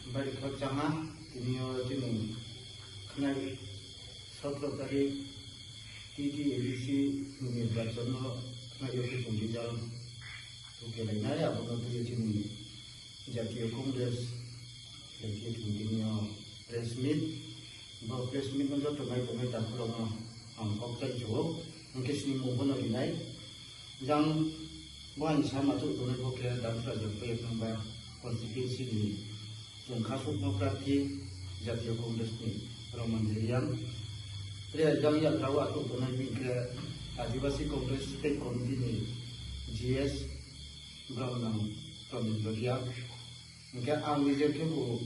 balik kerjaan ini jenis kenal satu kali titi edisi ini berjalan kenal itu sendiri jalan oke lain ya bukan tu jenis jadi kongres jadi ini press meet bahwa press meet itu tunai tak perlu angkok terjauh mungkin sini mungkin lagi naik yang bukan sama tu tunai oke dan terjauh ke yang konstitusi ini Kasut Nokrati Jatiyo Kongres ni Ramandirian Pria yang rawat tu tunai ke Adivasi Kongres State Committee ni GS Brownang Ramandirian Mungkin Angwizer ke bu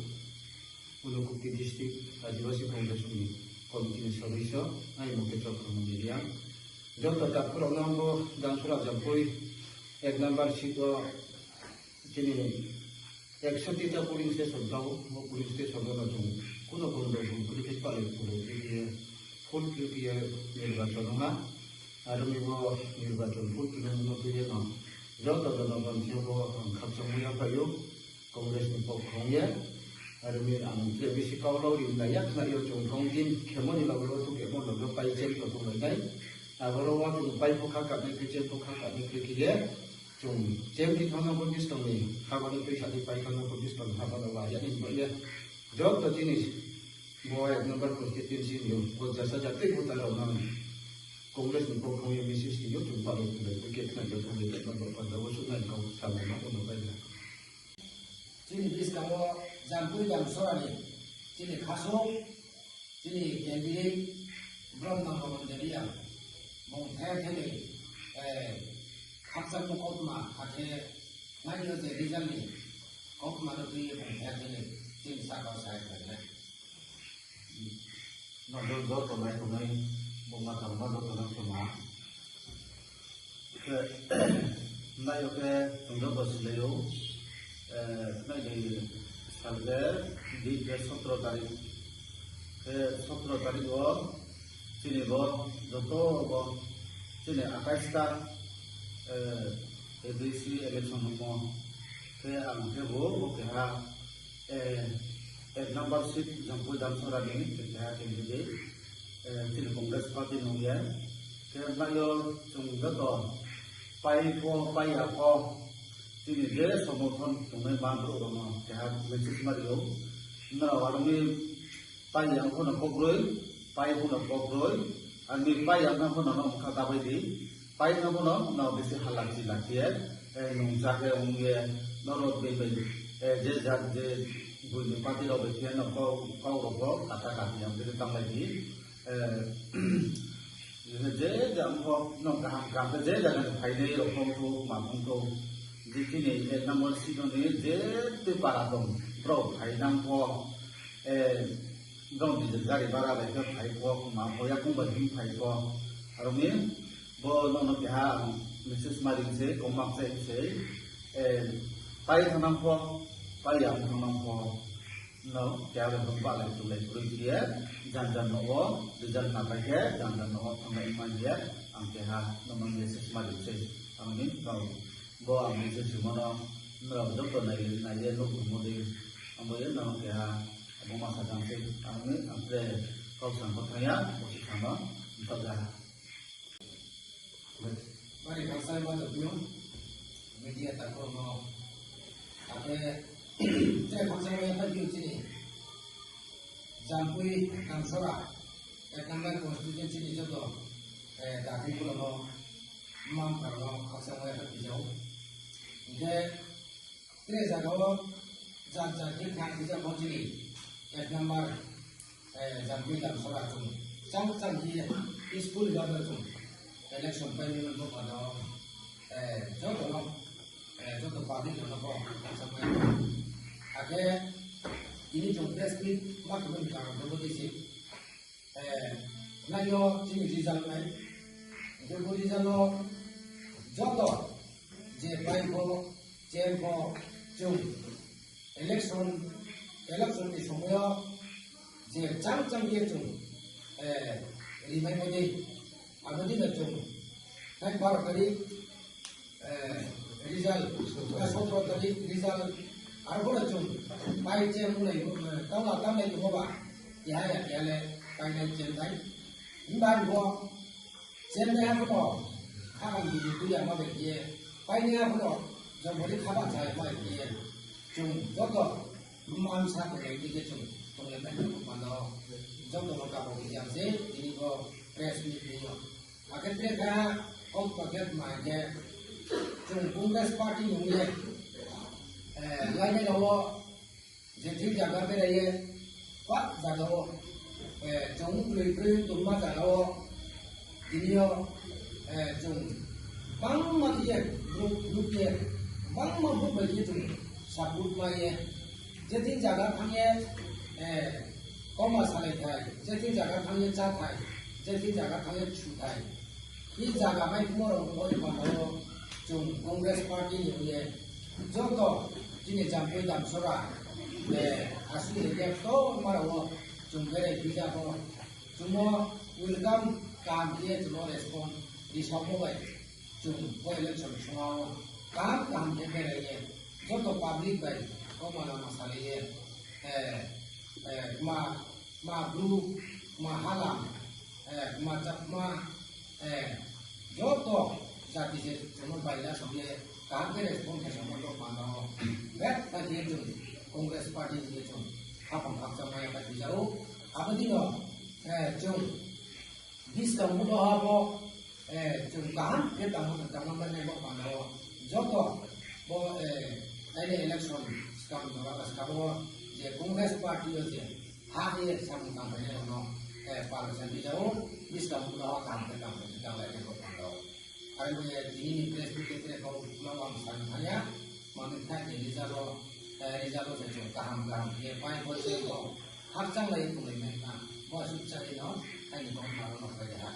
Unukukti District Adivasi Kongres ni Committee ni Solution Ay mungkin cakap Ramandirian Jauh tetap Brownang bu dan surat jampui Ek number situ Sini Ekspertita polling station tahu, polling station mana tu, kuna kondo politik paling puluh dia full dia निर्वाचन ना, ada minggu निर्वाचन full kita menurut dia na, jauh tak ada orang siapa kapsa mulia payu, kongres ni pokoknya, ada minggu angin bisi kau lalu ini naik na yo jongkong din, kemana lalu tu kemana lalu pai jen tu naik, kalau waktu pai pokak ni kerja pokak ni kerja Jom, jam kita nak fokus tentang ni, kawan itu satu pai kita fokus tentang apa nama yang ini boleh. Job tu jenis, buat nomor konstitusi ni, buat jasa jatuh buat orang kongres ni kau yang misi ni, jom baru kita kita nak jatuh kita nak berpada usul nak kau sama nak untuk baca. Jadi bis kamu jampu jam soal ni, jadi khasok, jadi candidate belum nampak menjadi yang mau teh Haksan tu kau tu mah, akhirnya nanti tu result ni, kau tu mah tu ye pun saya ni, tim sakau saya kan. Nol dot tunai bunga karma dot tunai semua. Naik ke tunggu bos leo, naik di salger di ke 17 tarik, ke 17 tarik go, sini go, joto go, sini akaista edisi election mo ke ang kebo ke ha number sheet jampu dam sora ni ke ha ke je til congress party no ya ke na yo chung ga to pai ya ko tini je somothan tumai ban ro no ke ha message mario na warmi pai yang ko na kobroi pai ko na kobroi ani pai yang ko na no khata bai di pai na bono na besi halak silak ya nung jake unge norot be be je buni pati ro be ya no kau ro kata kata yang be tam lagi je jam ko no ka je jangan phai de ro ko ma ko dikini number si no ne je te para dom pro phai nang ko dom di jari bara be phai ko ma ho ya ko ba hi phai ko aromi bo no kaya Mrs. Marin se komak se pai thanam ko pai yang thanam ko no kaya le thongpa le tu le puri dia jan no jan na ka he jan no thong iman dia ang kaya no Mrs. Marin se angin ko bo ang Mrs. Mono no do to na ye no mo de amo ye no kaya amo ma sa jang se angin apre ko sang ko thaya ko si thama ta Mari kalau mana tu media tak perlu ada saya maksud saya tadi sini jampui kansora number konstitusi sini juga dah dibuat mam kalau maksud saya tadi jauh jadi tres kalau jangan kita bisa begini number jampui kansora tu sangat dia school level tu election panel untuk ada jodoh parti jodoh kok sampai ada ini jodoh split mak mencar jodoh disi nayo sini result naik jodoh result jodoh je pai ko jen ko jum election di semua je jam dia jum lima ini ada di macam, naik bar tadi result, esok tadi result, ada pun macam bài trên cũng này tao là tao này cũng có bạn giá là bài này trên thấy những bài của trên đây không có khác làm gì bây giờ mà về kia bài này không có giờ mới khác bạn sai mà kia chung rất là mang sang cái này cái chung trong này mấy mà nó trong đó cả một cái gì thì có press meeting mà cái thứ hai ông có cái mà cái chung Congress Party những cái lại này đó जे ठीक जगह पे रहिए पाक जगह हो जों प्रिपरेशन तुम जगह हो दिनियो जों bang mati ye grup ye bang ma bu ba ye जों sabut ma ye जे ठीक जगह thang ye ko ma sa lai thai जे ठीक जगह thang ye cha thai जे ठीक जगह thang ye chu thai ये जगह में mo ro mo ba lo जों कांग्रेस पार्टी ये जो तो जिन्हें जाम पे जाम सोरा asli dia to marawa jungkere bija ko jumo welcome kam dia jumo respond di somo bai jung ko election chungao kam ke bere ye jo to public bai ko mala masale ye ma blue ma halam ma chakma jo to jati se jumo bai la sabye kam ke respond ke somo to mano bet ta je jung Congress Party ये जो आप हम समय पर बिजारो आप दिनो जो 20 का मुद्दा है वो जो कहाँ के तमाम बनने को पाना हो जो तो वो ऐसे इलेक्शन स्कैम द्वारा स्कैम वो ये Congress Party ये हाँ ये सब काम करने वालों पार्लियामेंट बिजारो 20 का मुद्दा काम करने को पाना हो अरे वो ये दिनी प्रेस में कितने को लोगों ने संभाला मानता है कि बिजारो रिजल्ट से जो काम ये पाए बच्चे को हर जगह ये तुम्हें मैं ना बहुत सुचारू ना ऐसे कौन मारो ना करेगा